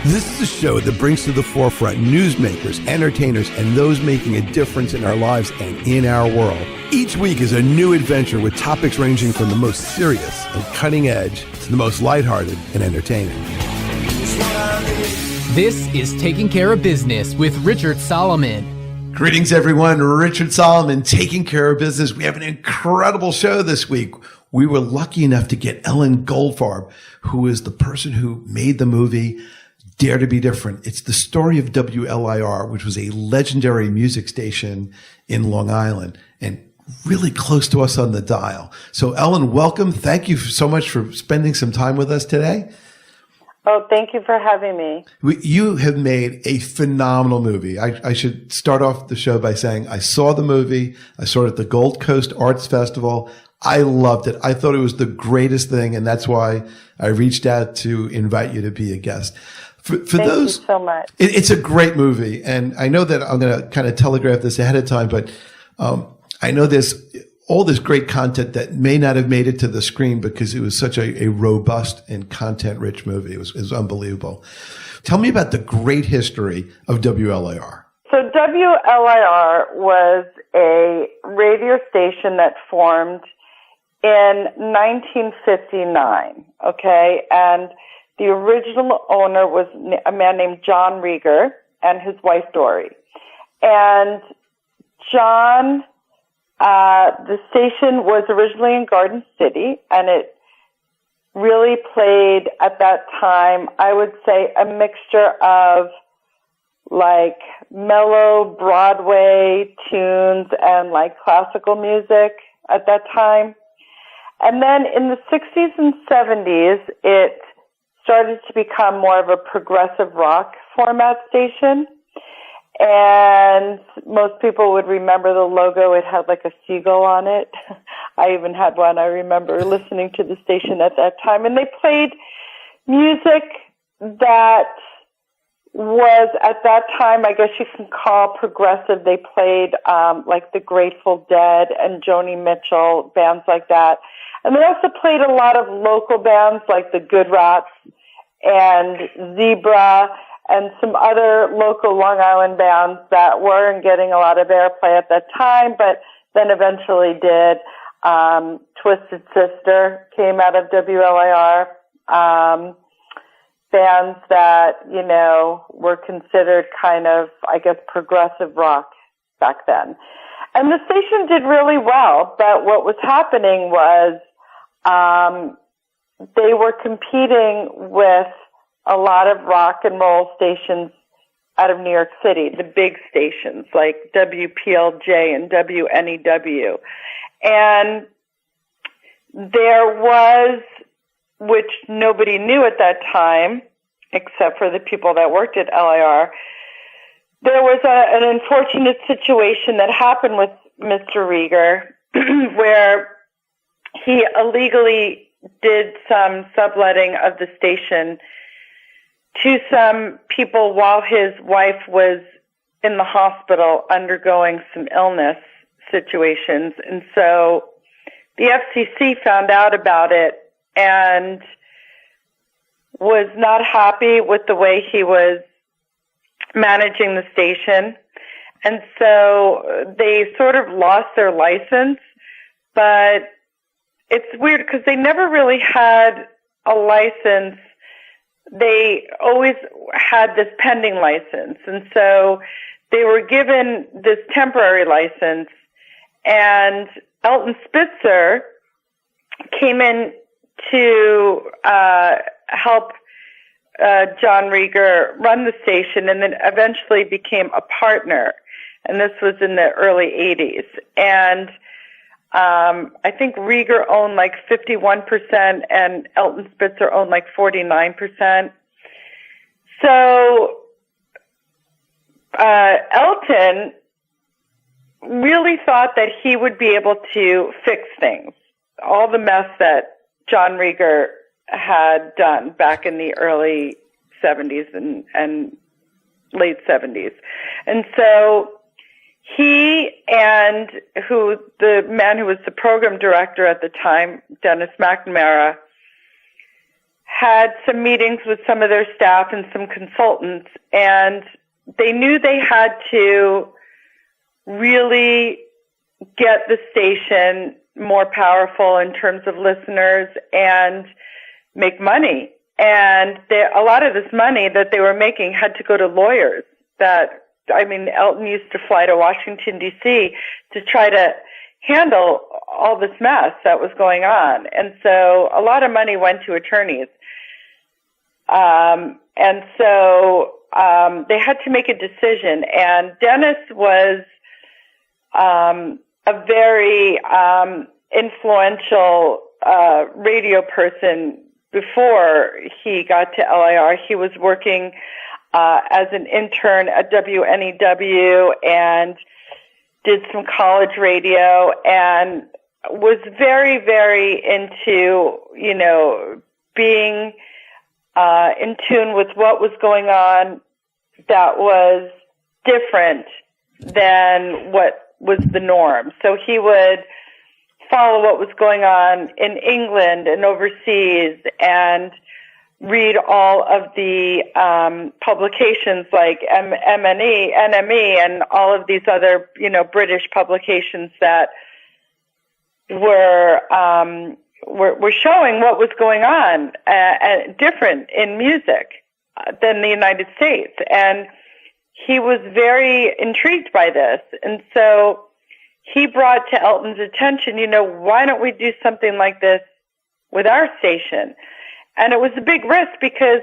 This is a show that brings to the forefront newsmakers, entertainers, and those making a difference in our lives and in our world. Each week is a new adventure with topics ranging from the most serious and cutting edge to the most lighthearted and entertaining. This is Taking Care of Business with Richard Solomon. Greetings, everyone. Richard Solomon, Taking Care of Business. We have an incredible show this week. We were lucky enough to get Ellen Goldfarb, who is the person who made the movie Dare to Be Different. It's the story of WLIR, which was a legendary music station in Long Island and really close to us on the dial. So, Ellen, welcome. Thank you so much for spending some time with us today. Oh, thank you for having me. You have made a phenomenal movie. I should start off the show by saying I saw the movie. I saw it at the Gold Coast Arts Festival. I loved it. I thought it was the greatest thing, and that's why I reached out to invite you to be a guest. Thank you so much. It's a great movie, and I know that I'm going to kind of telegraph this ahead of time, but I know there's all this great content that may not have made it to the screen because it was such a robust and content-rich movie. It was unbelievable. Tell me about the great history of WLIR. So WLIR was a radio station that formed in 1959, okay? And the original owner was a man named John Rieger and his wife Dory. And John, the station was originally in Garden City, and it really played at that time, I would say, a mixture of like mellow Broadway tunes and like classical music at that time. And then in the 60s and 70s, it started to become more of a progressive rock format station. And most people would remember the logo. It had like a seagull on it. I even had one. I remember listening to the station at that time. And they played music that was at that time, I guess you can call progressive. They played like the Grateful Dead and Joni Mitchell, bands like that. And they also played a lot of local bands like the Good Rats and Zebra and some other local Long Island bands that weren't getting a lot of airplay at that time, but then eventually did. Twisted Sister came out of WLIR. Bands that, you know, were considered kind of, I guess, progressive rock back then. And the station did really well, but what was happening was they were competing with a lot of rock and roll stations out of New York City, the big stations like WPLJ and WNEW. And there was, which nobody knew at that time, except for the people that worked at LIR, there was an unfortunate situation that happened with Mr. Rieger where he illegally did some subletting of the station to some people while his wife was in the hospital undergoing some illness situations. And so the FCC found out about it and was not happy with the way he was managing the station. And so they sort of lost their license, but it's weird because they never really had a license. They always had this pending license. And so they were given this temporary license, and Elton Spitzer came in to help John Rieger run the station, and then eventually became a partner. And this was in the early 80s. And I think Rieger owned like 51% and Elton Spitzer owned like 49%. So Elton really thought that he would be able to fix things, all the mess that John Rieger had done back in the early 70s and late 70s. And so he and the man who was the program director at the time, Dennis McNamara, had some meetings with some of their staff and some consultants, and they knew they had to really get the station more powerful in terms of listeners and make money. And a lot of this money that they were making had to go to lawyers. Elton used to fly to Washington, D.C. to try to handle all this mess that was going on. And so a lot of money went to attorneys. They had to make a decision. And Dennis was a very influential radio person before he got to LIR. He was working as an intern at WNEW and did some college radio and was very, very into, being in tune with what was going on that was different than what was the norm. So he would follow what was going on in England and overseas and read all of the publications like NME and all of these other, British publications that were showing what was going on different in music than the United States. And he was very intrigued by this. And so he brought to Elton's attention, why don't we do something like this with our station? And it was a big risk because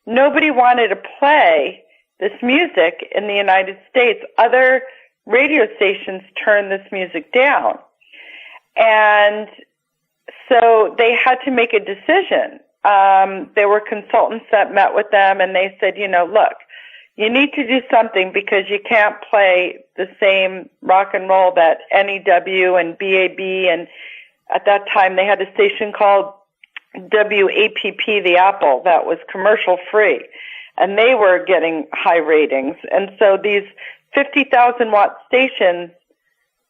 nobody wanted to play this music in the United States. Other radio stations turned this music down. And so they had to make a decision. There were consultants that met with them and they said, look, you need to do something because you can't play the same rock and roll that NEW and BAB, and at that time they had a station called WAPP, the Apple, that was commercial free, and they were getting high ratings. And so these 50,000 watt stations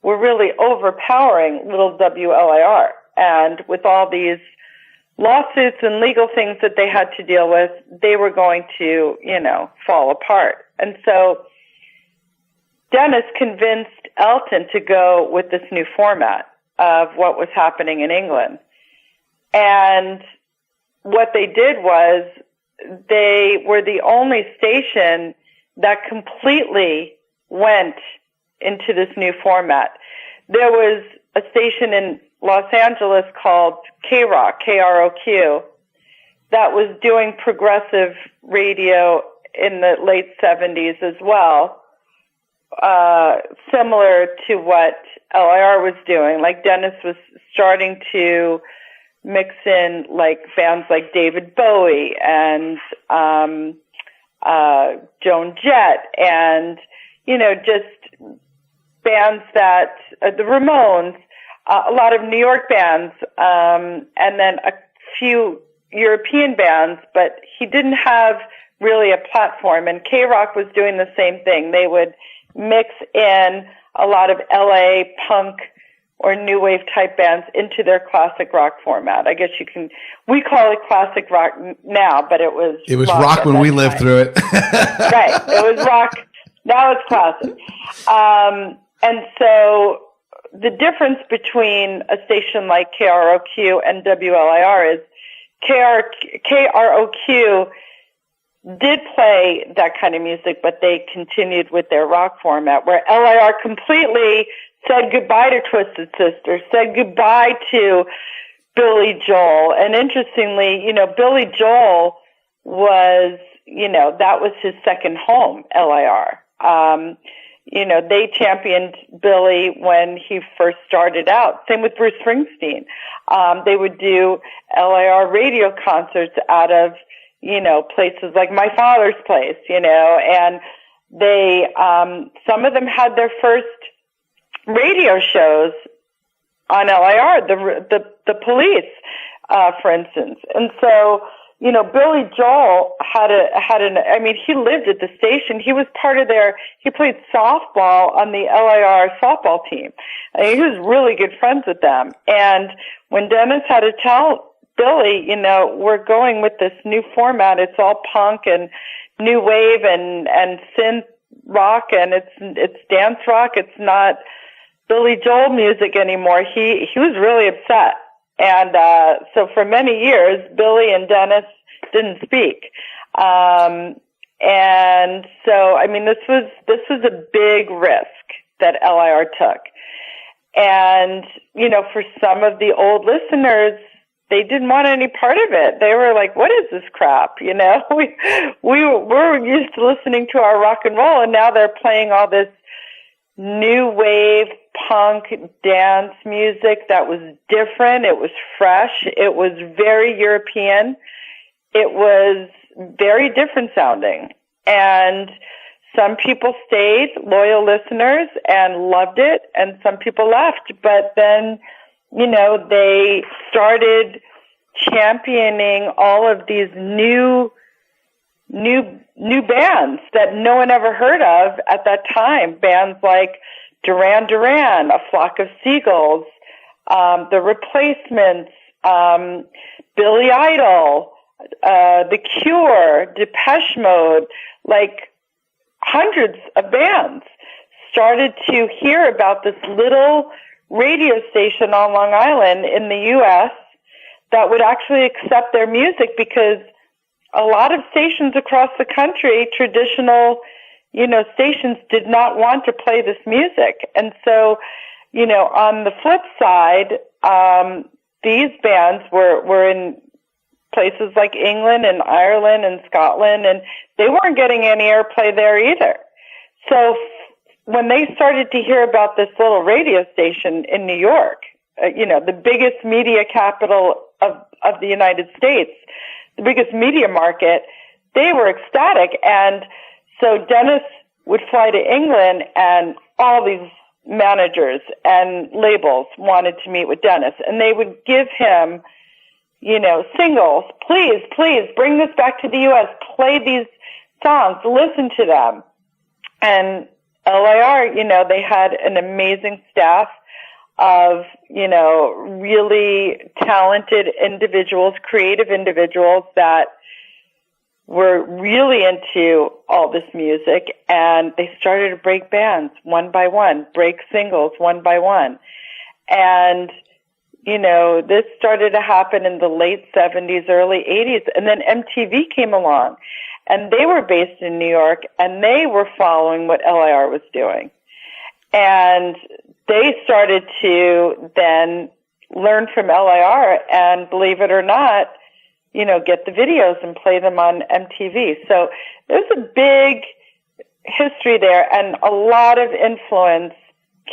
were really overpowering little WLIR. And with all these lawsuits and legal things that they had to deal with, they were going to, fall apart. And so Dennis convinced Elton to go with this new format of what was happening in England. And what they did was they were the only station that completely went into this new format. There was a station in Los Angeles called K-Rock, KROQ, that was doing progressive radio in the late 70s as well, similar to what LIR was doing. Like Dennis was starting to mix in like bands like David Bowie and Joan Jett and, just bands that, the Ramones, a lot of New York bands, and then a few European bands, but he didn't have really a platform. And K-Rock was doing the same thing. They would mix in a lot of LA punk or new wave type bands into their classic rock format. I guess we call it classic rock now, but it was rock when we lived through it. Right. It was rock. Now it's classic. And so the difference between a station like KROQ and WLIR is KROQ did play that kind of music, but they continued with their rock format, where LIR completely said goodbye to Twisted Sister, said goodbye to Billy Joel. And interestingly, Billy Joel was, that was his second home, LIR. They championed Billy when he first started out. Same with Bruce Springsteen. They would do LIR radio concerts out of, places like my father's place, and they, some of them had their first radio shows on LIR, the Police, for instance. And so, Billy Joel he lived at the station. He was he played softball on the LIR softball team. He was really good friends with them. And when Dennis had to tell Billy, we're going with this new format. It's all punk and new wave and synth rock, and it's dance rock. It's not Billy Joel music anymore. He was really upset. And so for many years, Billy and Dennis didn't speak. And so, I mean, this was a big risk that LIR took. And, for some of the old listeners, they didn't want any part of it. They were like, what is this crap? We're used to listening to our rock and roll, and now they're playing all this new wave punk dance music that was different. It was fresh. It was very European. It was very different sounding. And some people stayed, loyal listeners, and loved it, and some people left. But then, they started championing all of these new bands that no one ever heard of at that time. Bands like Duran Duran, A Flock of Seagulls, The Replacements, Billy Idol, The Cure, Depeche Mode, like hundreds of bands started to hear about this little radio station on Long Island in the U.S. that would actually accept their music, because a lot of stations across the country, traditional, stations, did not want to play this music. And so, on the flip side, these bands were in places like England and Ireland and Scotland, and they weren't getting any airplay there either. So when they started to hear about this little radio station in New York, the biggest media capital of the United States, the biggest media market, they were ecstatic. And so Dennis would fly to England, and all these managers and labels wanted to meet with Dennis, and they would give him, singles. Please bring this back to the U.S. Play these songs. Listen to them. And LIR, they had an amazing staff of, really talented individuals, creative individuals that were really into all this music, and they started to break bands one by one, break singles one by one. And, this started to happen in the late 70s, early 80s, and then MTV came along, and they were based in New York, and they were following what LIR was doing. And they started to then learn from LIR, and believe it or not, get the videos and play them on MTV. So there's a big history there, and a lot of influence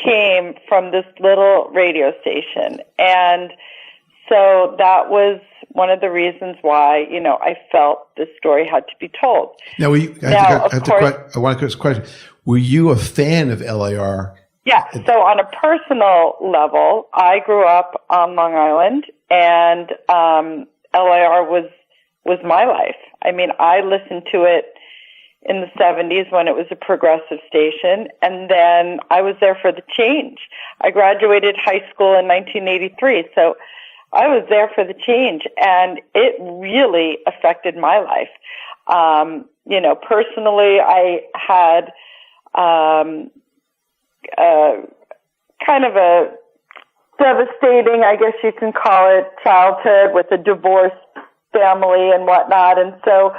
came from this little radio station. And so that was one of the reasons why, I felt this story had to be told. Now, I want to ask a question. Were you a fan of LIR? Yeah. So on a personal level, I grew up on Long Island, and LIR was my life. I mean, I listened to it in the 70s when it was a progressive station, and then I was there for the change. I graduated high school in 1983, so I was there for the change, and it really affected my life. Personally, I had kind of a devastating, I guess you can call it, childhood with a divorced family and whatnot. And so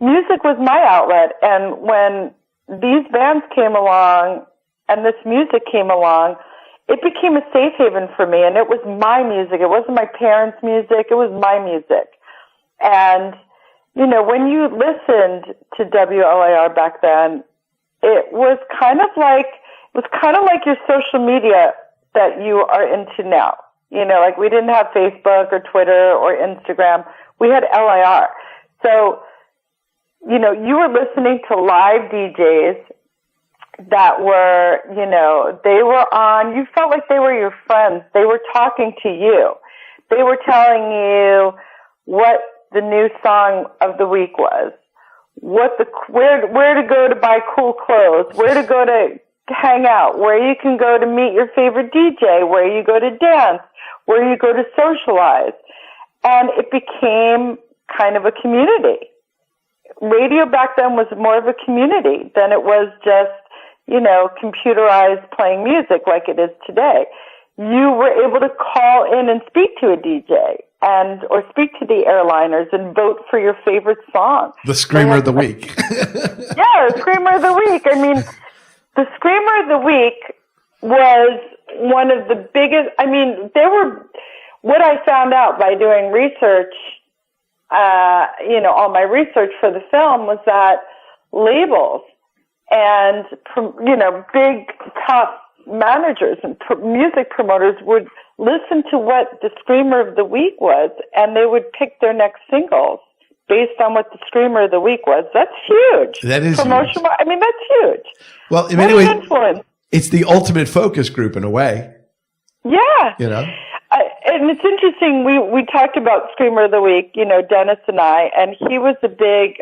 music was my outlet. And when these bands came along and this music came along, it became a safe haven for me. And it was my music. It wasn't my parents' music. It was my music. And, when you listened to WLIR back then, it was kind of like your social media that you are into now. Like we didn't have Facebook or Twitter or Instagram. We had LIR. So, you were listening to live DJs that were, they were on, you felt like they were your friends. They were talking to you. They were telling you what the new song of the week was, where to go to buy cool clothes, where to go to hang out, where you can go to meet your favorite DJ, where you go to dance, where you go to socialize. And it became kind of a community. Radio back then was more of a community than it was just, computerized playing music like it is today. You were able to call in and speak to a DJ or speak to the airliners and vote for your favorite song. The Screamer of the Week. Yeah, the Screamer of the Week. I mean, the Screamer of the Week was one of the biggest, what I found out by doing research, all my research for the film was that labels and, big top managers and music promoters would listen to what the Screamer of the Week was, and they would pick their next singles based on what the Screamer of the Week was. That's huge. That is promotional. Huge. That's huge. Well, in many ways, it's the ultimate focus group in a way. Yeah. And it's interesting. We talked about Screamer of the Week, Dennis and I, and he was a big,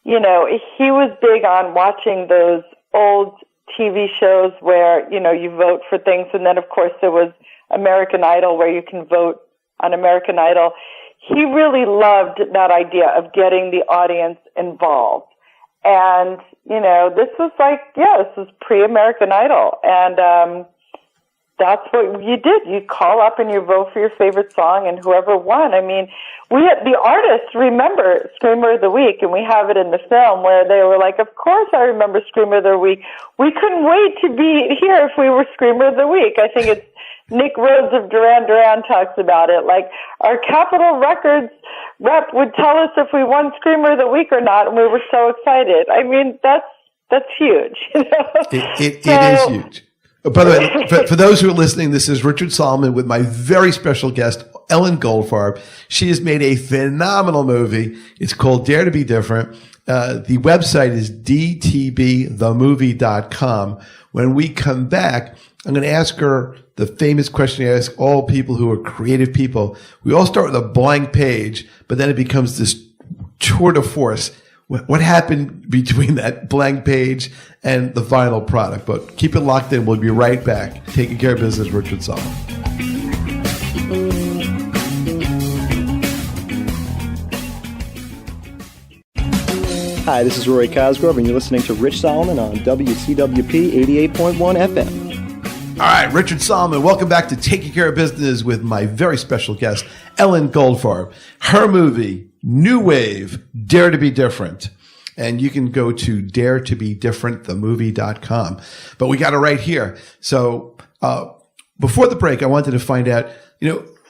he was big on watching those old TV shows where, you vote for things. And then, of course, there was American Idol where you can vote on American Idol. He really loved that idea of getting the audience involved. And, this was this was pre-American Idol. And that's what you did. You call up and you vote for your favorite song and whoever won. The artists remember Screamer of the Week, and we have it in the film where they were like, of course I remember Screamer of the Week. We couldn't wait to be here if we were Screamer of the Week. I think it's Nick Rhodes of Duran Duran talks about it. Like, our Capitol Records rep would tell us if we won Screamer of the Week or not, and we were so excited. That's huge. It is huge. By the way, for those who are listening, this is Richard Solomon with my very special guest, Ellen Goldfarb. She has made a phenomenal movie. It's called Dare to Be Different. The website is dtbthemovie.com. When we come back, I'm going to ask her the famous question I ask all people who are creative people. We all start with a blank page, but then it becomes this tour de force. What happened between that blank page and the final product? But keep it locked in. We'll be right back. Taking Care of Business, Richard Solomon. Hi, this is Rory Cosgrove, and you're listening to Rich Solomon on WCWP 88.1 FM. All right, Richard Solomon, welcome back to Taking Care of Business with my very special guest, Ellen Goldfarb. Her movie, New Wave, Dare to Be Different. And you can go to daretobedifferentthemovie.com. But we got it right here. So before the break, I wanted to find out,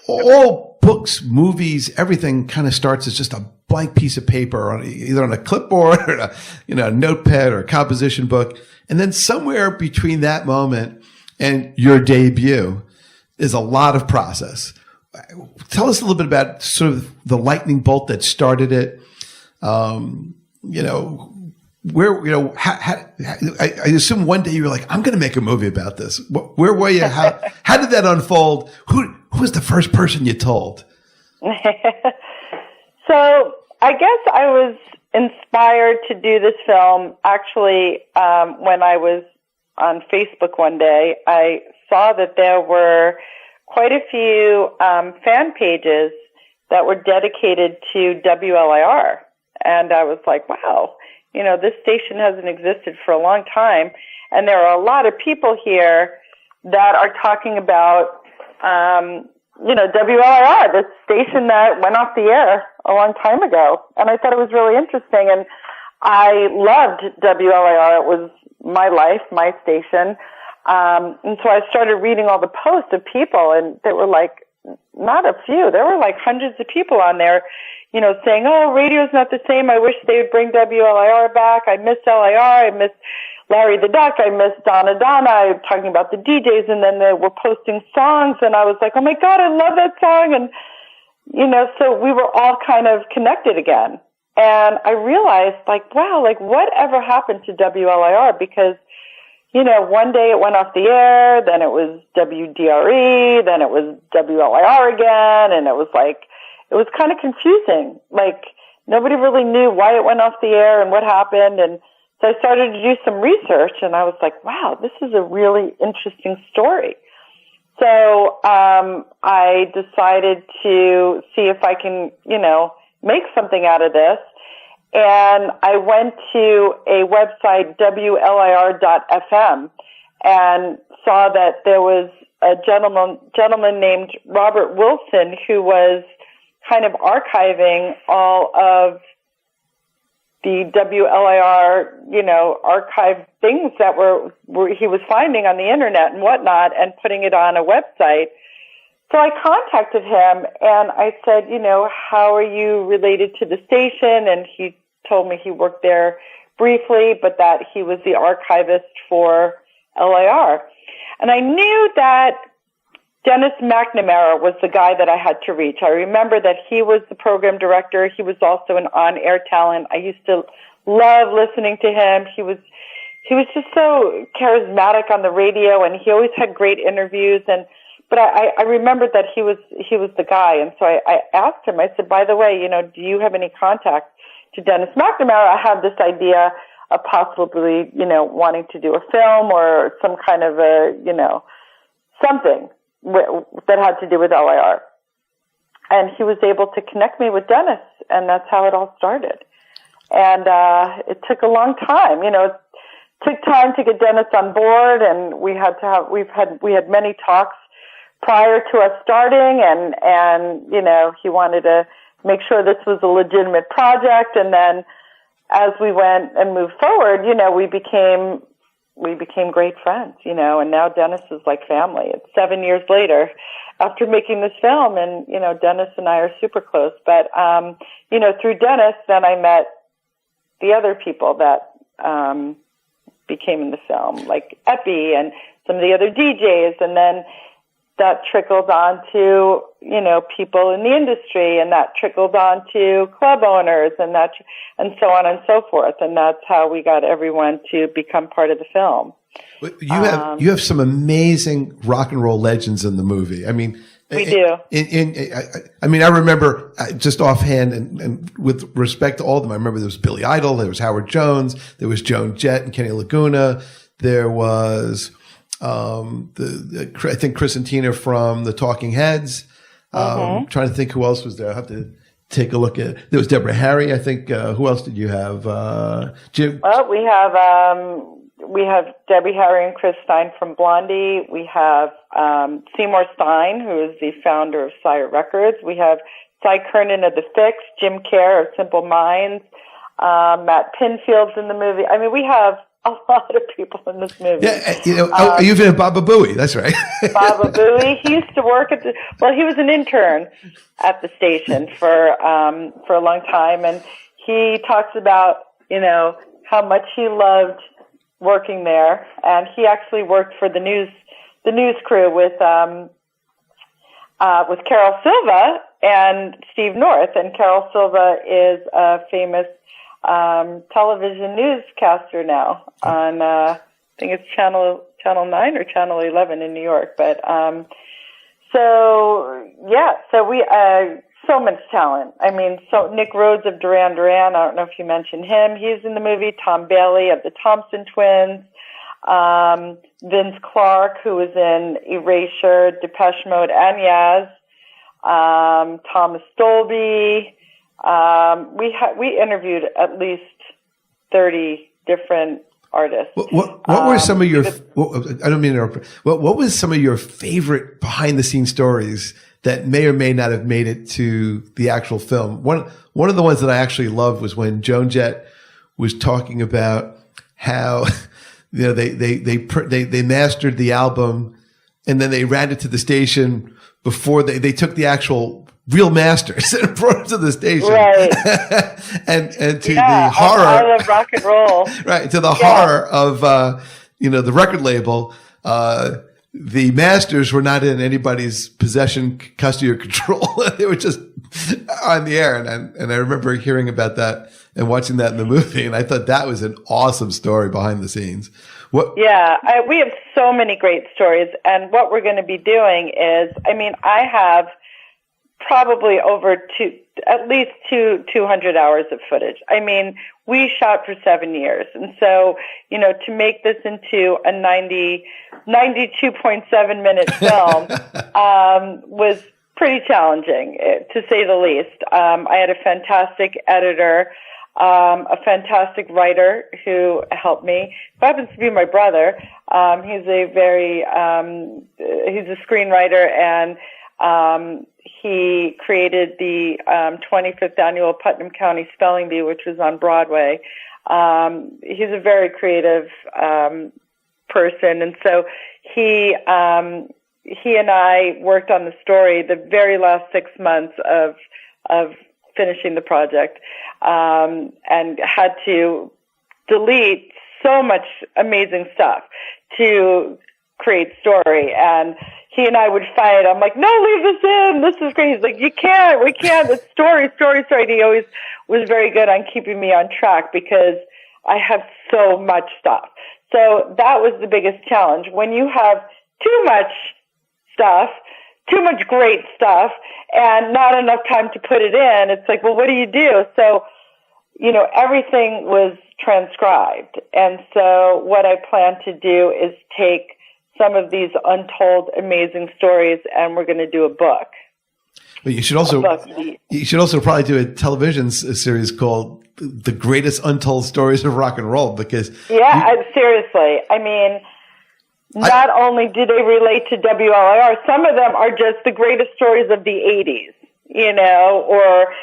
all books, movies, everything kind of starts as just a blank piece of paper, either on a clipboard or a notepad or a composition book. And then somewhere between that moment and your debut is a lot of process. Tell us a little bit about sort of the lightning bolt that started it. I assume one day you were like, I'm going to make a movie about this. Where were you? How did that unfold? Who was the first person you told? So I guess I was inspired to do this film actually when I was on Facebook one day. I saw that there were quite a few fan pages that were dedicated to WLIR. And I was like, wow, this station hasn't existed for a long time. And there are a lot of people here that are talking about, WLIR, the station that went off the air a long time ago. And I thought it was really interesting. And I loved WLIR. It was my life, my station. And so I started reading all the posts of people, and there were not a few. There were hundreds of people on there, saying, oh, radio's not the same. I wish they would bring WLIR back. I miss LIR. I miss Larry the Duck. I miss Donna Donna. Talking about the DJs, and then they were posting songs, and I was like, oh my God, I love that song. And, so we were all kind of connected again. And I realized, wow, whatever happened to WLIR? Because, one day it went off the air, then it was WDRE, then it was WLIR again, and it was kind of confusing. Nobody really knew why it went off the air and what happened. And so I started to do some research, and I was like, wow, this is a really interesting story. So I decided to see if I can, make something out of this. And I went to a website, WLIR.FM, and saw that there was a gentleman named Robert Wilson who was kind of archiving all of the WLIR, archive things that were he was finding on the internet and whatnot and putting it on a website. So I contacted him and I said, how are you related to the station? And he told me he worked there briefly, but that he was the archivist for LIR. And I knew that Dennis McNamara was the guy that I had to reach. I remember that he was the program director. He was also an on-air talent. I used to love listening to him. He was just so charismatic on the radio, and he always had great interviews. But I remembered that he was the guy, and so I asked him. I said, by the way, do you have any contact to Dennis McNamara? I had this idea of possibly, wanting to do a film or some kind of something that had to do with LIR. And he was able to connect me with Dennis, and that's how it all started. And it took a long time. It took time to get Dennis on board, and we had many talks prior to us starting, and he wanted to make sure this was a legitimate project. And then as we went and moved forward, we became great friends, and now Dennis is like family. It's 7 years later after making this film, and, Dennis and I are super close. But, through Dennis, then I met the other people that became in the film, like Epi and some of the other DJs, and then that trickled on to, people in the industry, and that trickled on to club owners, and so on and so forth. And that's how we got everyone to become part of the film. You have some amazing rock and roll legends in the movie. I mean, we do. I remember just offhand, and with respect to all of them, I remember there was Billy Idol, there was Howard Jones, there was Joan Jett and Kenny Laguna, there was I think Chris and Tina from the Talking Heads. Trying to think who else was there. I have to take a look at. There was Deborah Harry. I think. Who else did you have? Jim. Well, we have Debbie Harry and Chris Stein from Blondie. We have Seymour Stein, who is the founder of Sire Records. We have Cy Kernan of The Fix, Jim Kerr of Simple Minds, Matt Pinfield's in the movie. I mean, we have a lot of people in this movie. Yeah, you even have Baba Booey. That's right. Baba Booey. He used to work he was an intern at the station for a long time, and he talks about, how much he loved working there, and he actually worked for the news crew with Carol Silva and Steve North, and Carol Silva is a famous television newscaster now on I think it's channel 9 or channel 11 in New York. But so we so much talent. I mean, so Nick Rhodes of Duran Duran, I don't know if you mentioned him. He's in the movie. Tom Bailey of the Thompson Twins. Vince Clarke, who was in Erasure, Depeche Mode, and Yaz. Thomas Dolby. We interviewed at least 30 different artists. What were some of your? I don't mean to interrupt. What was some of your favorite behind the scenes stories that may or may not have made it to the actual film? One of the ones that I actually loved was when Joan Jett was talking about how they mastered the album and then they ran it to the station before they took the actual real masters and brought it to the station. Right. and to the horror. I love rock and roll. Right. To the horror of, the record label. The masters were not in anybody's possession, custody, or control. They were just on the air. And I remember hearing about that and watching that in the movie. And I thought that was an awesome story behind the scenes. We have so many great stories. And what we're going to be doing is, I have probably over at least 200 hours of footage. I mean, we shot for 7 years. And so, to make this into a 92.7 minute film, was pretty challenging, to say the least. I had a fantastic editor, a fantastic writer who helped me, who happens to be my brother. He's a screenwriter, and he created the 25th annual Putnam County Spelling Bee, which was on Broadway. He's a very creative person, and so he and I worked on the story the very last 6 months of finishing the project, and had to delete so much amazing stuff to create story. And he and I would fight. I'm like, no, leave this in. This is great. He's like, we can't. It's story. And he always was very good on keeping me on track because I have so much stuff. So that was the biggest challenge. When you have too much stuff, too much great stuff, and not enough time to put it in, it's like, well, what do you do? So, everything was transcribed. And so what I plan to do is take some of these untold amazing stories, and we're going to do a book. But you should also probably do a television series called "The Greatest Untold Stories of Rock and Roll," because seriously, I mean, not only do they relate to WLIR, some of them are just the greatest stories of the 80s, or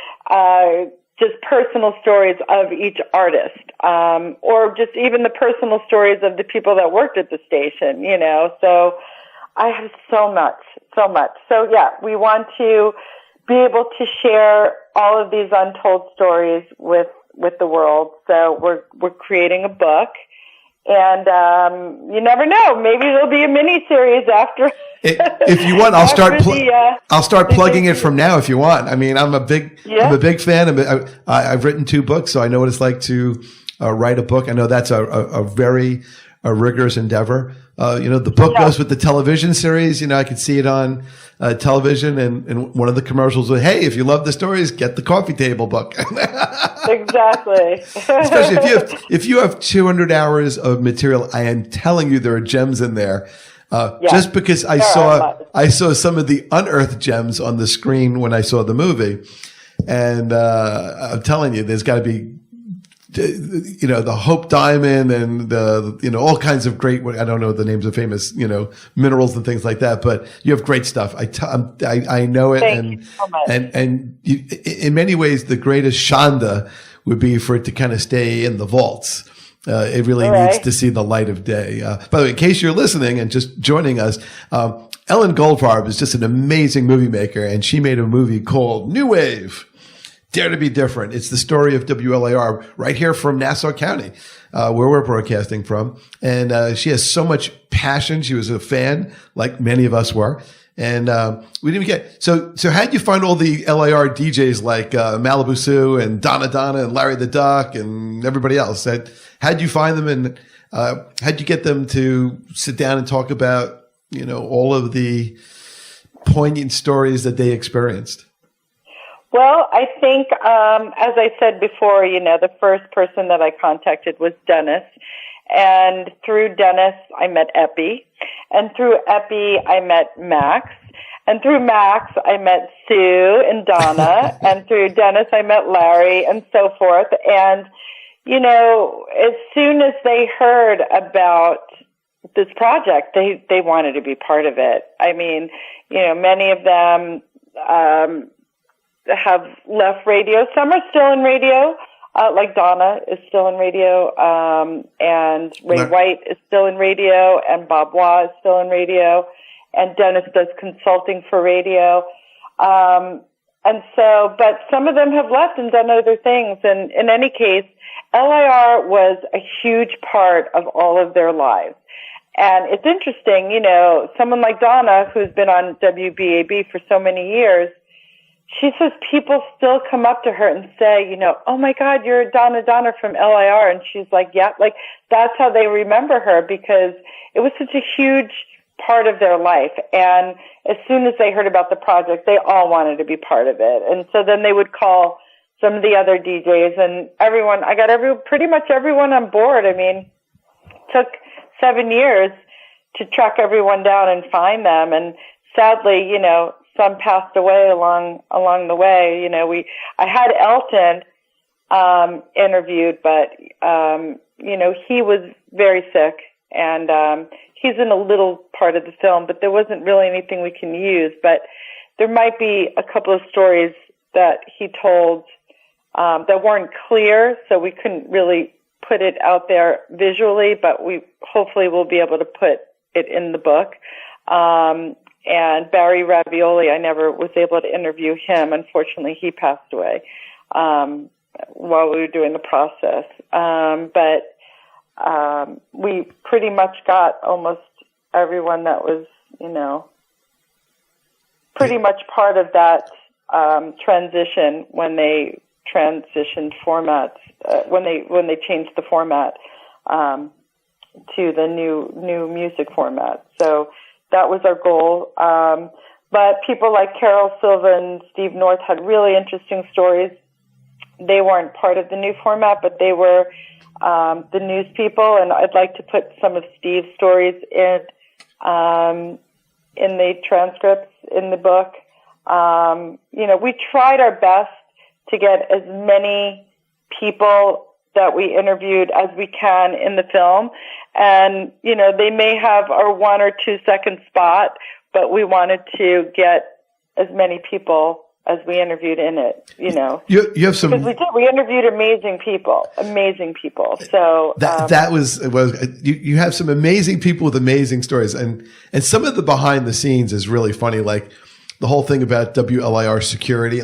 just personal stories of each artist, or just even the personal stories of the people that worked at the station, So I have so much. So yeah, we want to be able to share all of these untold stories with the world. So we're creating a book. And you never know. Maybe there'll be a mini series after. If you want, I'll start plugging it from now. If you want, I mean, I'm a big fan. I've written 2 books, so I know what it's like to write a book. I know that's a very rigorous endeavor. The book goes with the television series. I could see it on television, and one of the commercials was, "Hey, if you love the stories, get the coffee table book." Exactly. Especially if you have 200 hours of material, I am telling you there are gems in there. Just because I saw some of the unearthed gems on the screen when I saw the movie, and I'm telling you, there's got to be, the Hope Diamond and all kinds of great, I don't know the names of famous, minerals and things like that, but you have great stuff. I know it. Thank you so much. And you, in many ways, the greatest shanda would be for it to kind of stay in the vaults. It really needs to see the light of day. By the way, in case you're listening and just joining us, Ellen Goldfarb is just an amazing movie maker, and she made a movie called New Wave. Dare to be different. It's the story of WLIR right here from Nassau County, where we're broadcasting from. And she has so much passion. She was a fan, like many of us were. And we didn't get so how'd you find all the LIR DJs like Malibu Sue and Donna and Larry the Duck and everybody else? How'd you find them, and how'd you get them to sit down and talk about all of the poignant stories that they experienced? Well, I think, as I said before, the first person that I contacted was Dennis. And through Dennis, I met Epi. And through Epi, I met Max. And through Max, I met Sue and Donna. And through Dennis, I met Larry, and so forth. And, as soon as they heard about this project, they wanted to be part of it. I mean, many of them have left radio. Some are still in radio, like Donna is still in radio, and Ray White is still in radio, and Bob Waugh is still in radio, and Dennis does consulting for radio. And so, but some of them have left and done other things. And in any case, LIR was a huge part of all of their lives. And it's interesting, someone like Donna, who's been on WBAB for so many years, she says people still come up to her and say, "Oh my God, you're Donna from LIR." And she's like, yeah, like that's how they remember her, because it was such a huge part of their life. And as soon as they heard about the project, they all wanted to be part of it. And so then they would call some of the other DJs and everyone. I got pretty much everyone on board. I mean, it took 7 years to track everyone down and find them. And sadly, you know, some passed away along the way. You know, I had Elton interviewed, but you know, he was very sick, and he's in a little part of the film, but there wasn't really anything we can use. But there might be a couple of stories that he told that weren't clear, so we couldn't really put it out there visually, but we hopefully will be able to put it in the book. And Barry Ravioli, I never was able to interview him. Unfortunately, he passed away while we were doing the process. But we pretty much got almost everyone that was, you know, pretty much part of that transition when they transitioned formats, when they changed the format to the new music format. So that was our goal. But people like Carol Silva and Steve North had really interesting stories. They weren't part of the new format, but they were the news people, and I'd like to put some of Steve's stories in the transcripts in the book. You know, we tried our best to get as many people that we interviewed as we can in the film. And, you know, they may have our 1 or 2 second spot, but we wanted to get as many people as we interviewed in it, you know. You have some... Because we did. We interviewed amazing people. So... That was you have some amazing people with amazing stories. And some of the behind the scenes is really funny, like the whole thing about WLIR security.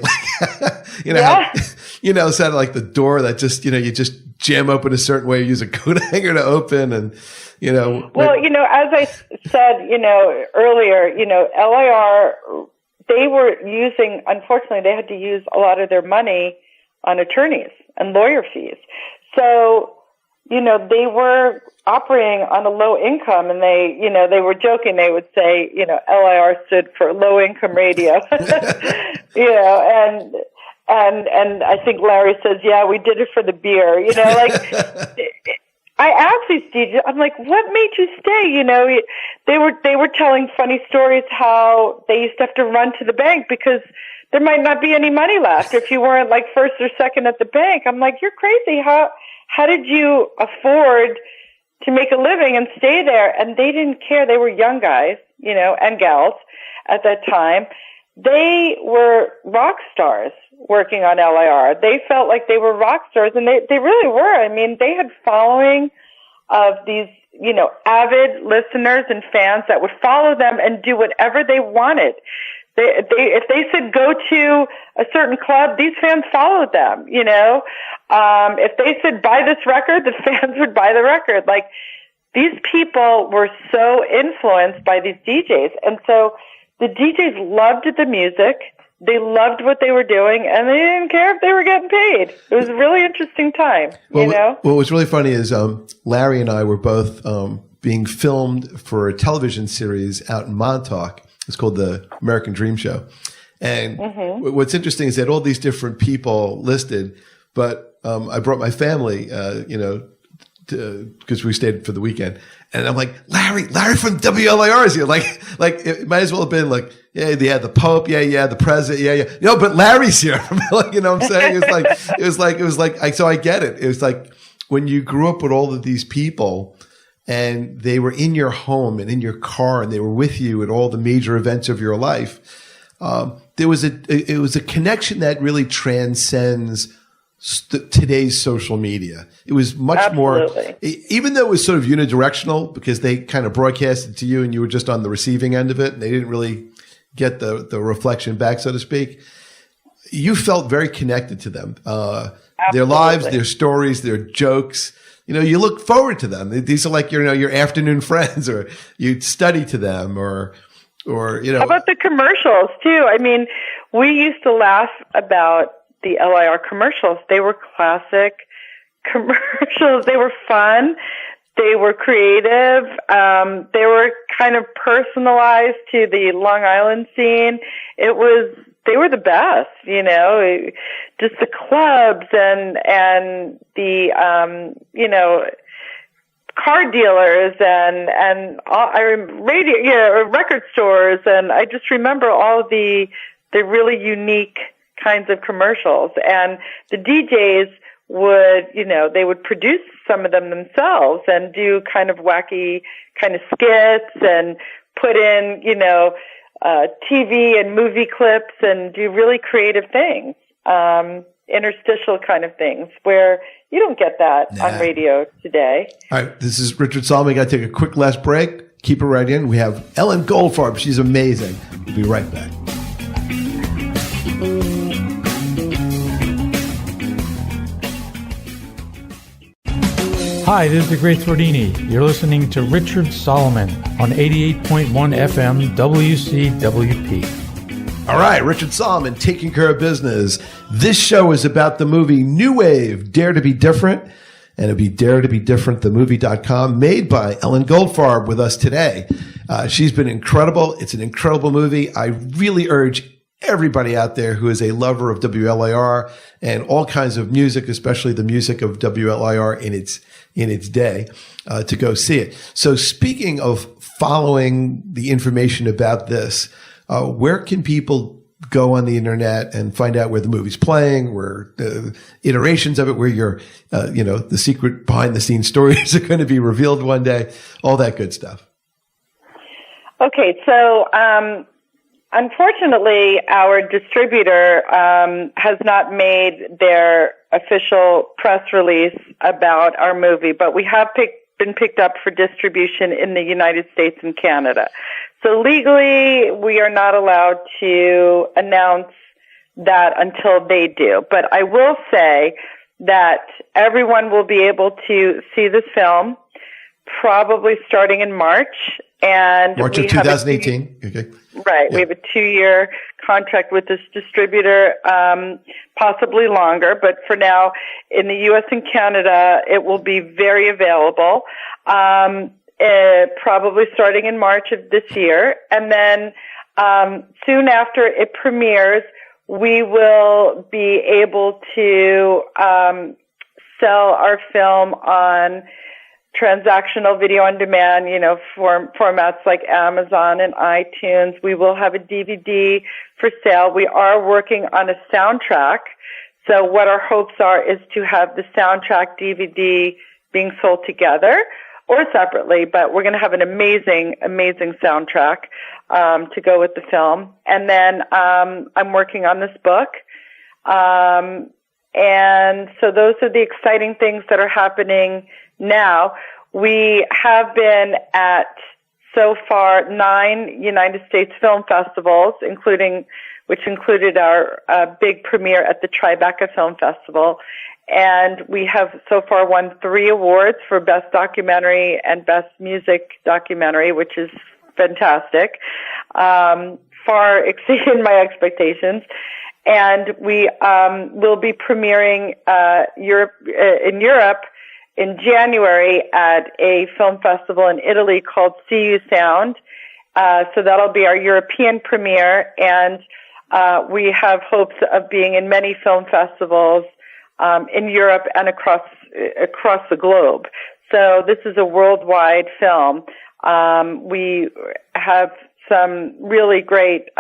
You know, yeah. You know, it's like the door that just, you know, you just jam open a certain way, use a coat hanger to open, and, you know. Well, you know, as I said, you know, earlier, you know, LIR, they were using, unfortunately, they had to use a lot of their money on attorneys and lawyer fees. So, you know, they were operating on a low income, and they, you know, they were joking. They would say, you know, LIR stood for low income radio, you know, and I think Larry says, yeah, we did it for the beer, you know, like, I asked these DJs, I'm like, what made you stay? You know, they were telling funny stories how they used to have to run to the bank because there might not be any money left if you weren't like first or second at the bank. I'm like, you're crazy. How did you afford to make a living and stay there? And they didn't care. They were young guys, you know, and gals at that time. They were rock stars working on LIR. They felt like they were rock stars, and they really were. I mean, they had following of these, you know, avid listeners and fans that would follow them and do whatever they wanted. If they said go to a certain club, these fans followed them, you know. If they said buy this record, the fans would buy the record. Like, these people were so influenced by these DJs. And so the DJs loved the music. They loved what they were doing, and they didn't care if they were getting paid. It was a really interesting time, you know? What was really funny is Larry and I were both being filmed for a television series out in Montauk. It's called the American Dream Show. And what's interesting is that all these different people listed, but I brought my family, you know, because we stayed for the weekend. And I'm like, Larry from WLIR is here. Like it might as well have been like, yeah, the Pope, yeah, the president, yeah. No, but Larry's here. Like, you know what I'm saying? It was like, so I get it. It was like when you grew up with all of these people and they were in your home and in your car and they were with you at all the major events of your life. It was a connection that really transcends today's social media. It was much more, even though it was sort of unidirectional because they kind of broadcasted to you and you were just on the receiving end of it and they didn't really get the reflection back, so to speak. You felt very connected to them, their lives, their stories, their jokes. You know, you look forward to them. These are like, you know, your afternoon friends, or you study to them, or you know. How about the commercials too? I mean, we used to laugh about the LIR commercials. They were classic commercials. They were fun. They were creative. They were kind of personalized to the Long Island scene. They were the best, just the clubs and the, car dealers and record stores. And I just remember all the really unique kinds of commercials. And the DJs they would produce some of them themselves and do kind of wacky kind of skits and put in, TV and movie clips and do really creative things, interstitial kind of things where you don't get that on radio today. All right. This is Richard Solomon. Got to take a quick last break. Keep it right in. We have Ellen Goldfarb. She's amazing. We'll be right back. Hi, this is the Great Thordini. You're listening to Richard Solomon on 88.1 FM WCWP. All right, Richard Solomon, taking care of business. This show is about the movie New Wave, Dare to be Different, and it'll be Dare to be Different, themovie.com, made by Ellen Goldfarb with us today. She's been incredible. It's an incredible movie. I really urge everybody out there who is a lover of WLIR and all kinds of music, especially the music of WLIR in its day, to go see it. So speaking of following the information about this, where can people go on the internet and find out where the movie's playing, where iterations of it, where the secret behind the scenes stories are going to be revealed one day, all that good stuff? Okay. So, unfortunately, our distributor has not made their official press release about our movie, but we have been picked up for distribution in the United States and Canada. So legally, we are not allowed to announce that until they do. But I will say that everyone will be able to see this film probably starting in March. And March of 2018. Okay. Right. Yeah. We have a 2-year contract with this distributor, possibly longer, but for now, in the U.S. and Canada, it will be very available, probably starting in March of this year. And then soon after it premieres, we will be able to sell our film on transactional video on demand, formats like Amazon and iTunes. We will have a DVD for sale. We are working on a soundtrack. So what our hopes are is to have the soundtrack DVD being sold together or separately, but we're going to have an amazing, amazing soundtrack to go with the film. And then I'm working on this book. And so those are the exciting things that are happening now. We have been at, so far, 9 United States film festivals, which included our big premiere at the Tribeca Film Festival. And we have so far won 3 awards for Best Documentary and Best Music Documentary, which is fantastic. Far exceeded my expectations. And we will be premiering in Europe in January at a film festival in Italy called CU Sound. So that'll be our European premiere, and we have hopes of being in many film festivals in Europe and across the globe. So this is a worldwide film. We have some really great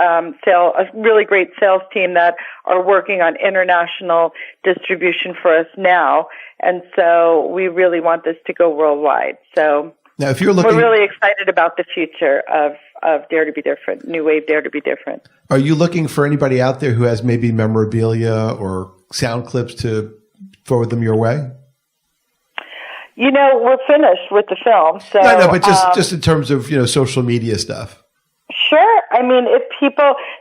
sales team that are working on international distribution for us now, and so we really want this to go worldwide. So now, if you're looking, we're really excited about the future of Dare to be Different, New Wave Dare to be Different. Are you looking for anybody out there who has maybe memorabilia or sound clips to forward them your way? We're finished with the film. So No, but just in terms of social media stuff. Sure. I mean,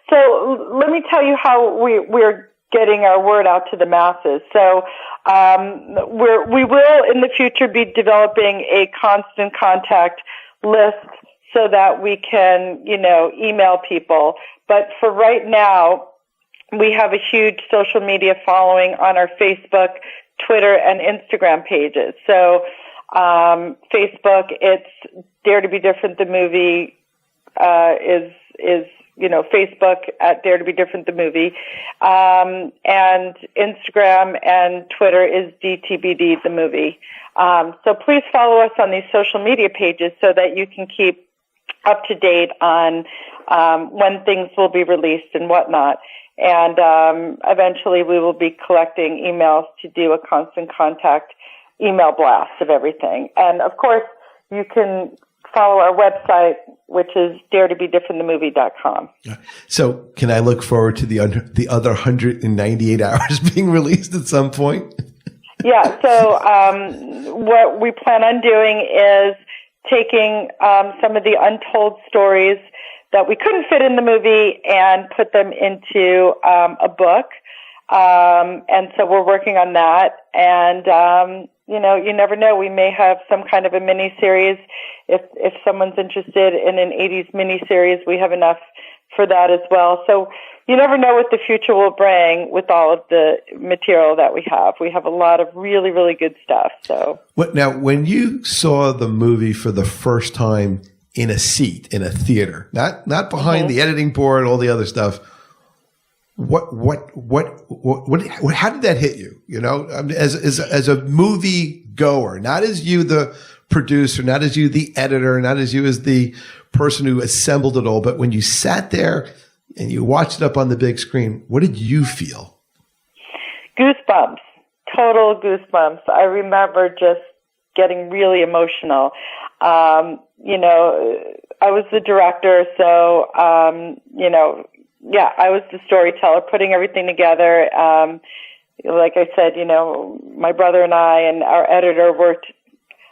so let me tell you how we're getting our word out to the masses. So we will in the future be developing a constant contact list so that we can, email people. But for right now, we have a huge social media following on our Facebook, Twitter, and Instagram pages. So Facebook, it's Dare to Be Different, the movie, is Facebook at Dare to Be Different, the movie. And Instagram and Twitter is DTBD, the movie. So please follow us on these social media pages so that you can keep up to date on when things will be released and whatnot. And eventually we will be collecting emails to do a constant contact email blast of everything. And of course, you can follow our website, which is daretobedifferentthemovie.com. So can I look forward to the other 198 hours being released at some point? Yeah. So what we plan on doing is taking some of the untold stories that we couldn't fit in the movie and put them into a book. And so we're working on that. And, you never know. We may have some kind of a mini-series. If someone's interested in an 80s mini-series, we have enough for that as well. So you never know what the future will bring with all of the material that we have. We have a lot of really, really good stuff. So now, when you saw the movie for the first time in a seat in a theater, not behind the editing board, all the other stuff, how did that hit you? As a movie goer, not as you, the producer, not as you, the editor, not as you as the person who assembled it all, but when you sat there and you watched it up on the big screen, what did you feel? Goosebumps, total goosebumps. I remember just getting really emotional. I was the director, so, I was the storyteller, putting everything together. Like I said, my brother and I and our editor worked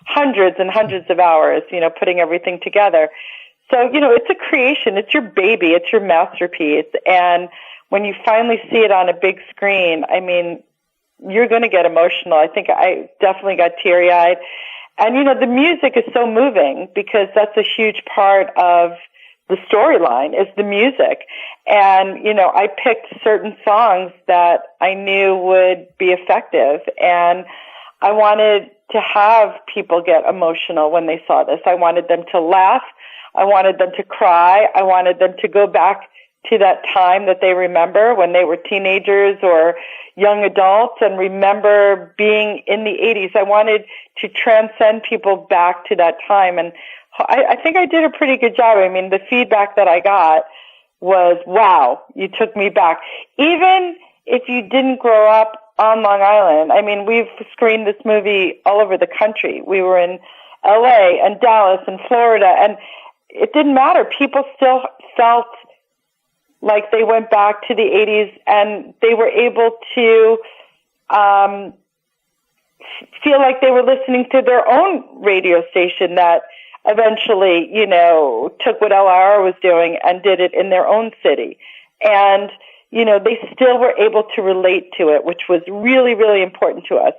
hundreds and hundreds of hours, putting everything together. So, it's a creation. It's your baby. It's your masterpiece. And when you finally see it on a big screen, I mean, you're going to get emotional. I think I definitely got teary-eyed. And, the music is so moving because that's a huge part of the storyline is the music. And, I picked certain songs that I knew would be effective. And I wanted to have people get emotional when they saw this. I wanted them to laugh. I wanted them to cry. I wanted them to go back to that time that they remember when they were teenagers or young adults and remember being in the 80s. I wanted to transcend people back to that time. And I think I did a pretty good job. I mean, the feedback that I got was, wow, you took me back. Even if you didn't grow up on Long Island, I mean, we've screened this movie all over the country. We were in LA and Dallas and Florida, and it didn't matter. People still felt like they went back to the 80s and they were able to feel like they were listening to their own radio station that eventually, took what WLIR was doing and did it in their own city. And, they still were able to relate to it, which was really, really important to us.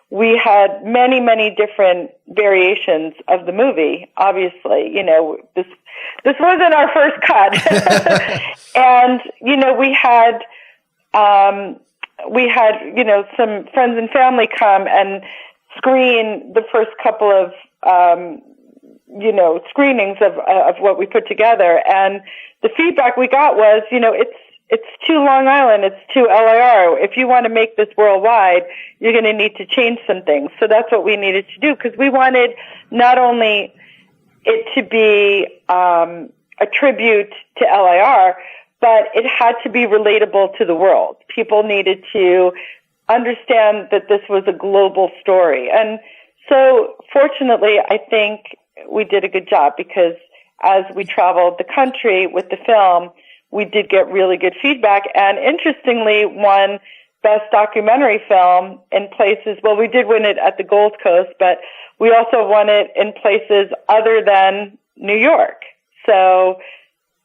We had many, many different variations of the movie, obviously. This wasn't our first cut. And, we had, some friends and family come and screen the first couple of, screenings of what we put together. And the feedback we got was, it's too Long Island, it's too WLIR. If you want to make this worldwide, you're going to need to change some things. So that's what we needed to do, because we wanted not only it to be a tribute to WLIR, but it had to be relatable to the world. People needed to understand that this was a global story. And so fortunately, I think we did a good job, because as we traveled the country with the film, we did get really good feedback, and interestingly won Best Documentary Film in places, well, we did win it at the Gold Coast, but we also won it in places other than New York. So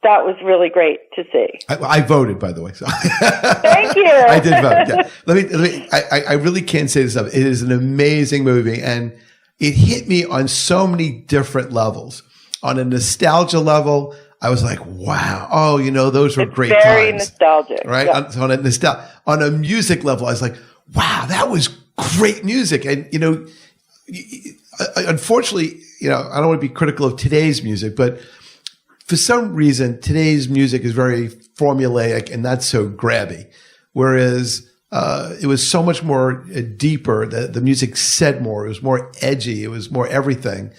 that was really great to see. I voted, by the way. So. Thank you. I did vote. Yeah. Let me. I really can't say this enough. It is an amazing movie, and it hit me on so many different levels. On a nostalgia level, I was like, wow. Oh, those were great times. Very nostalgic. Right? Yeah. On a music level, I was like, wow, that was great music. And, unfortunately, I don't want to be critical of today's music, but for some reason, today's music is very formulaic and not so grabby. Whereas, it was so much more deeper. The music said more. It was more edgy. It was more everything.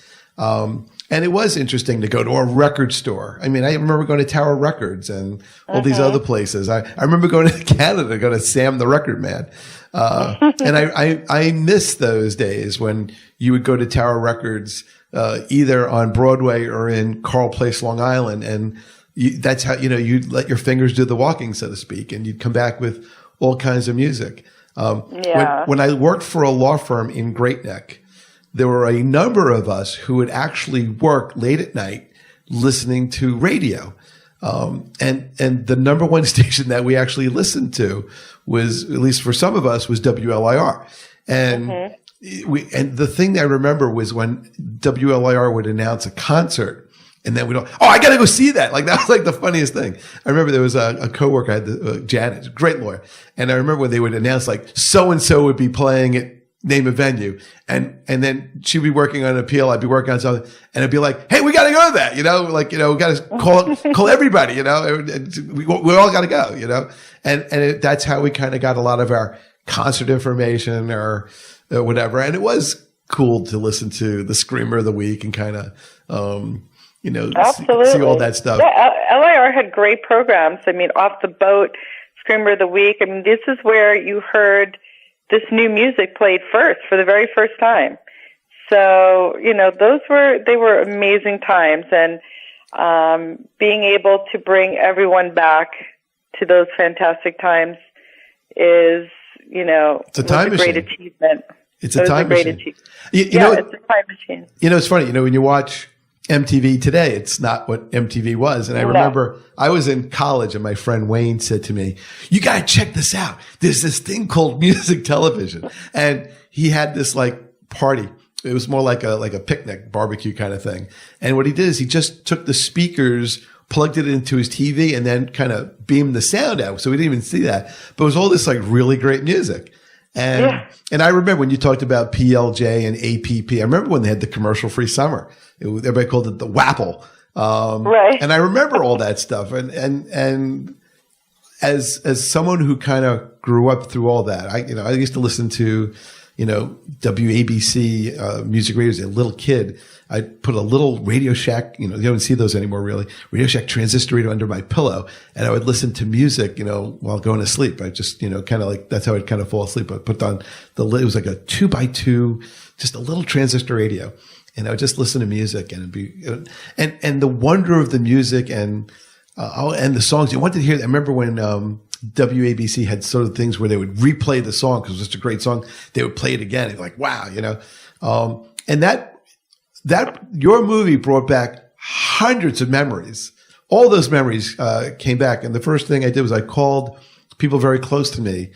And it was interesting to go to a record store. I mean, I remember going to Tower Records and all these other places. I remember going to Canada to go to Sam the Record Man. And I miss those days when you would go to Tower Records, either on Broadway or in Carl Place, Long Island. And that's how, you'd let your fingers do the walking, so to speak, and you'd come back with all kinds of music. When I worked for a law firm in Great Neck, there were a number of us who would actually work late at night listening to radio. And the number one station that we actually listened to was, at least for some of us, was WLIR. And and the thing that I remember was when WLIR would announce a concert, and then I got to go see that. Like, that was like the funniest thing. I remember there was a coworker, I had Janet, great lawyer. And I remember when they would announce, like, so-and-so would be playing at name a venue. And then she'd be working on an appeal. I'd be working on something, and I'd be like, hey, we got to go to that, we got to call everybody, we all got to go, and that's how we kind of got a lot of our concert information or whatever. And it was cool to listen to the Screamer of the Week and kind of, absolutely see all that stuff. Yeah, LIR had great programs. I mean, Off the Boat, Screamer of the Week. I mean, this is where you heard this new music played first for the very first time. So, they were amazing times, and being able to bring everyone back to those fantastic times is, it's a time machine. Great achievement. It's a time machine. It's a time machine. It's funny, when you watch MTV today, it's not what MTV was. And I remember I was in college, and my friend Wayne said to me, you got to check this out. There's this thing called music television. And he had this like party. It was more like a picnic barbecue kind of thing. And what he did is he just took the speakers, plugged it into his TV, and then kind of beamed the sound out. So we didn't even see that. But it was all this like really great music. And I remember when you talked about PLJ and APP, I remember when they had the commercial-free summer. Everybody called it the WAPL. Right. And I remember all that stuff. And as someone who kind of grew up through all that, I used to listen to, WABC music radios as a little kid. I put a little Radio Shack, you don't see those anymore really, Radio Shack transistor radio under my pillow, and I would listen to music, while going to sleep. I just, kind of like, that's how I'd kind of fall asleep. I put on it was like a 2x2, just a little transistor radio. And I would just listen to music, and it'd be, and the wonder of the music and the songs you wanted to hear. I remember when, WABC had sort of things where they would replay the song because it was just a great song. They would play it again. And like, wow, and that your movie brought back hundreds of memories. All those memories, came back. And the first thing I did was I called people very close to me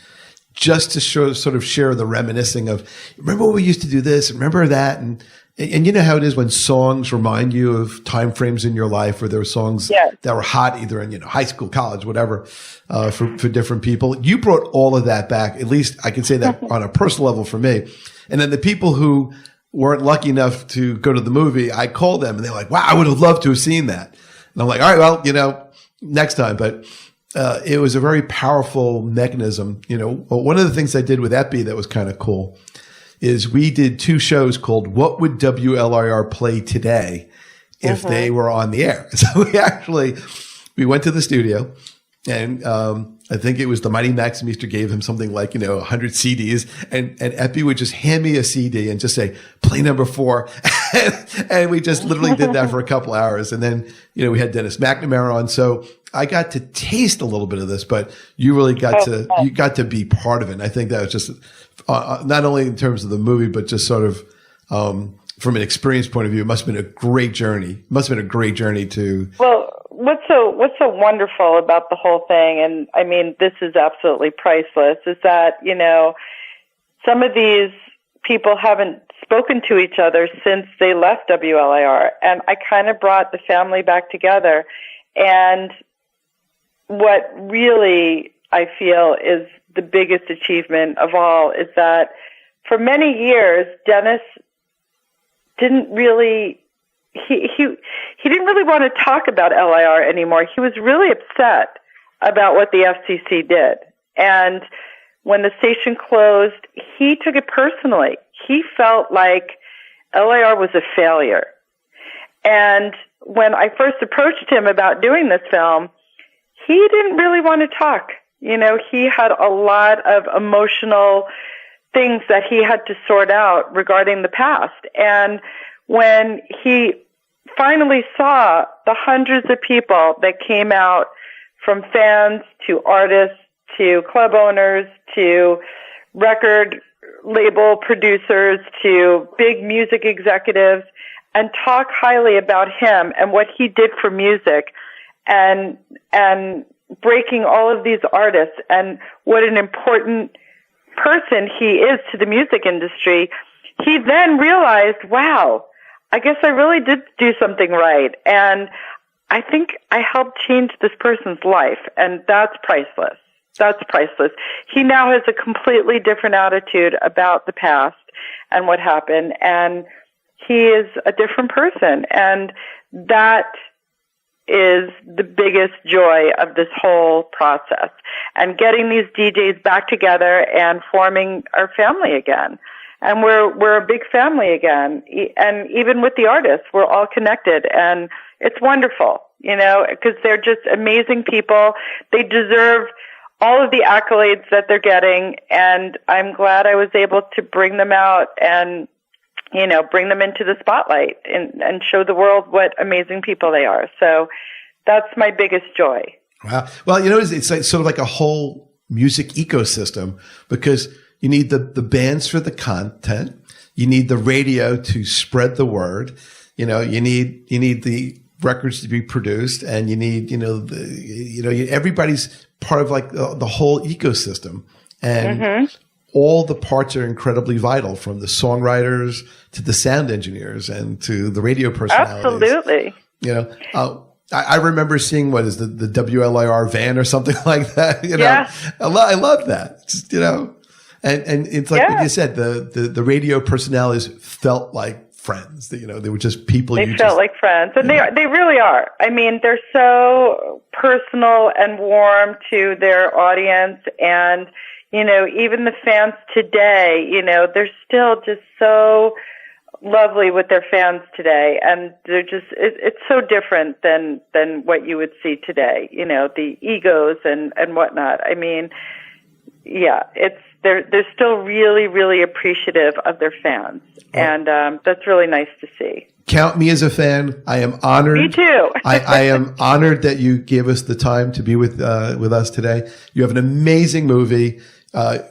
just to sort of share the reminiscing of, remember when we used to do this, remember that. And you know how it is when songs remind you of time frames in your life, where there were songs that were hot either in, high school, college, whatever, for different people. You brought all of that back. At least I can say that on a personal level for me. And then the people who weren't lucky enough to go to the movie, I called them and they're like, wow, I would have loved to have seen that. And I'm like, all right, well, next time. But it was a very powerful mechanism. One of the things I did with Epi that was kind of cool is we did two shows called What Would WLIR Play Today if they were on the air. So we went to the studio, and I think it was the Mighty Maximister gave him something like, 100 CDs, and Epi would just hand me a CD and just say, play number 4. And we just literally did that for a couple hours. And then, we had Dennis McNamara on. So I got to taste a little bit of this, but you really got to be part of it. And I think that was just, not only in terms of the movie, but just sort of, from an experience point of view, it must have been a great journey. To. Well, what's so wonderful about the whole thing, and I mean, this is absolutely priceless, is that, some of these people haven't spoken to each other since they left WLIR, and I kind of brought the family back together. And what really I feel is the biggest achievement of all is that for many years, Dennis didn't really he didn't really want to talk about LIR anymore. He was really upset about what the FCC did. And when the station closed, he took it personally. He felt like LIR was a failure. And when I first approached him about doing this film, he didn't really want to talk. You know, he had a lot of emotional things that he had to sort out regarding the past. And when he finally saw the hundreds of people that came out, from fans to artists to club owners to record label producers to big music executives, and talk highly about him and what he did for music, and breaking all of these artists and what an important person he is to the music industry, he then realized, wow, I guess I really did do something right. And I think I helped change this person's life, and that's priceless. That's priceless. He now has a completely different attitude about the past and what happened, and he is a different person. And that is the biggest joy of this whole process, and getting these DJs back together and forming our family again. And we're a big family again. And even with the artists, we're all connected, and it's wonderful, you know, because they're just amazing people. They deserve all of the accolades that they're getting, and I'm glad I was able to bring them out and, you know, bring them into the spotlight and show the world what amazing people they are. So that's my biggest joy. Wow. Well, you know, it's like, sort of like a whole music ecosystem, because you need the bands for the content. You need the radio to spread the word. You know, you need the records to be produced, and you need, everybody's part of like the whole ecosystem. And all the parts are incredibly vital, from the songwriters to the sound engineers and to the radio personalities. Absolutely. You know, I remember seeing, what is the WLIR van or something like that. You know, yeah. I love that. Just, you know, and it's like you said, the radio personalities felt like friends. You know, they were just people. They felt like friends, and they really are. I mean, they're so personal and warm to their audience, and you know, even the fans today, you know, they're still just so lovely with their fans today, and they're just it's so different than what you would see today. You know, the egos and whatnot. I mean, yeah, they're still really, really appreciative of their fans, and that's really nice to see. Count me as a fan. I am honored. Me too. I am honored that you gave us the time to be with us today. You have an amazing movie.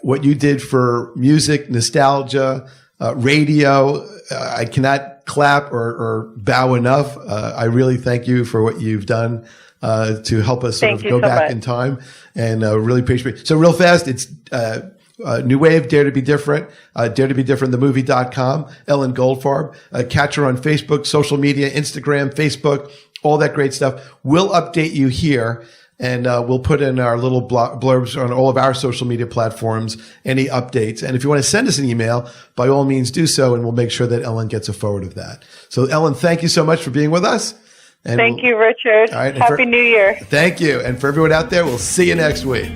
What you did for music, nostalgia, radio, I cannot clap or bow enough. I really thank you for what you've done to help us sort of go back in time, and really appreciate it. So real fast, it's New Wave, Dare to Be Different, daretobedifferentthemovie.com, Ellen Goldfarb. Catch her on Facebook, social media, Instagram, Facebook, all that great stuff. We'll update you here, and we'll put in our little blurbs on all of our social media platforms, any updates. And if you want to send us an email, by all means do so, and we'll make sure that Ellen gets a forward of that. So Ellen, thank you so much for being with us. And thank you, Richard. All right, Happy New Year. Thank you. And for everyone out there, we'll see you next week.